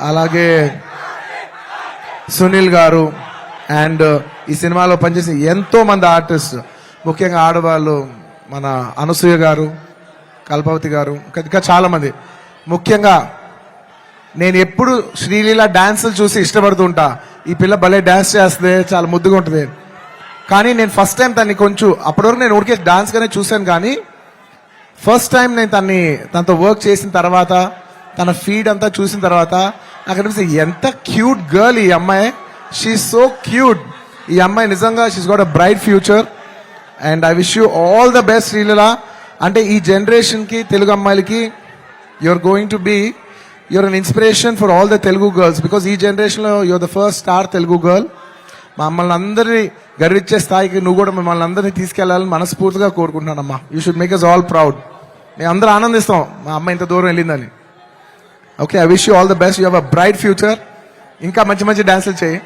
అలాగే సునీల్ గారు అండ్ ఈ సినిమాలో పనిచేసిన ఎంతో మంది ఆర్టిస్ట్, ముఖ్యంగా ఆడవాళ్ళు మన అనసూయ గారు, కల్పవతి గారు, ఇంకా చాలా మంది. ముఖ్యంగా నేను ఎప్పుడు శ్రీలీల డాన్సులు చూసి ఇష్టపడుతుంటా. ఈ పిల్ల భలే డాన్స్ చేస్తుంది, చాలా ముద్దుగా ఉంటుంది. కానీ నేను ఫస్ట్ టైం తన్ని కొంచెం అప్పటివరకు నేను ఊరికే డాన్స్ గానే చూశాను, కానీ ఫస్ట్ టైం నేను తనతో వర్క్ చేసిన తర్వాత, తన ఫీడ్ అంతా చూసిన తర్వాత నాకు అనిపిస్తుంది ఎంత క్యూట్ గర్ల్ ఈ అమ్మాయి. She so cute. ఈ అమ్మాయి నిజంగా she's got a bright future and I wish you all the best Sreeleela. అంటే ఈ జనరేషన్కి తెలుగు అమ్మాయిలకి you're going to be you're an inspiration for all the Telugu girls, because ఈ జనరేషన్లో you're the first star Telugu girl. మమ్మల్ని అందరినీ గర్వించే స్థాయికి నువ్వు కూడా మిమ్మల్ని అందరినీ తీసుకెళ్లాలని మనస్ఫూర్తిగా కోరుకుంటున్నానమ్మా. You should make us all proud. మేము అందరూ ఆనందిస్తాం మా అమ్మ ఇంత దూరం వెళ్ళిందని. Okay, I wish you all the best. You have a bright future. ఇంకా మంచి మంచి డాన్సులు చేయి.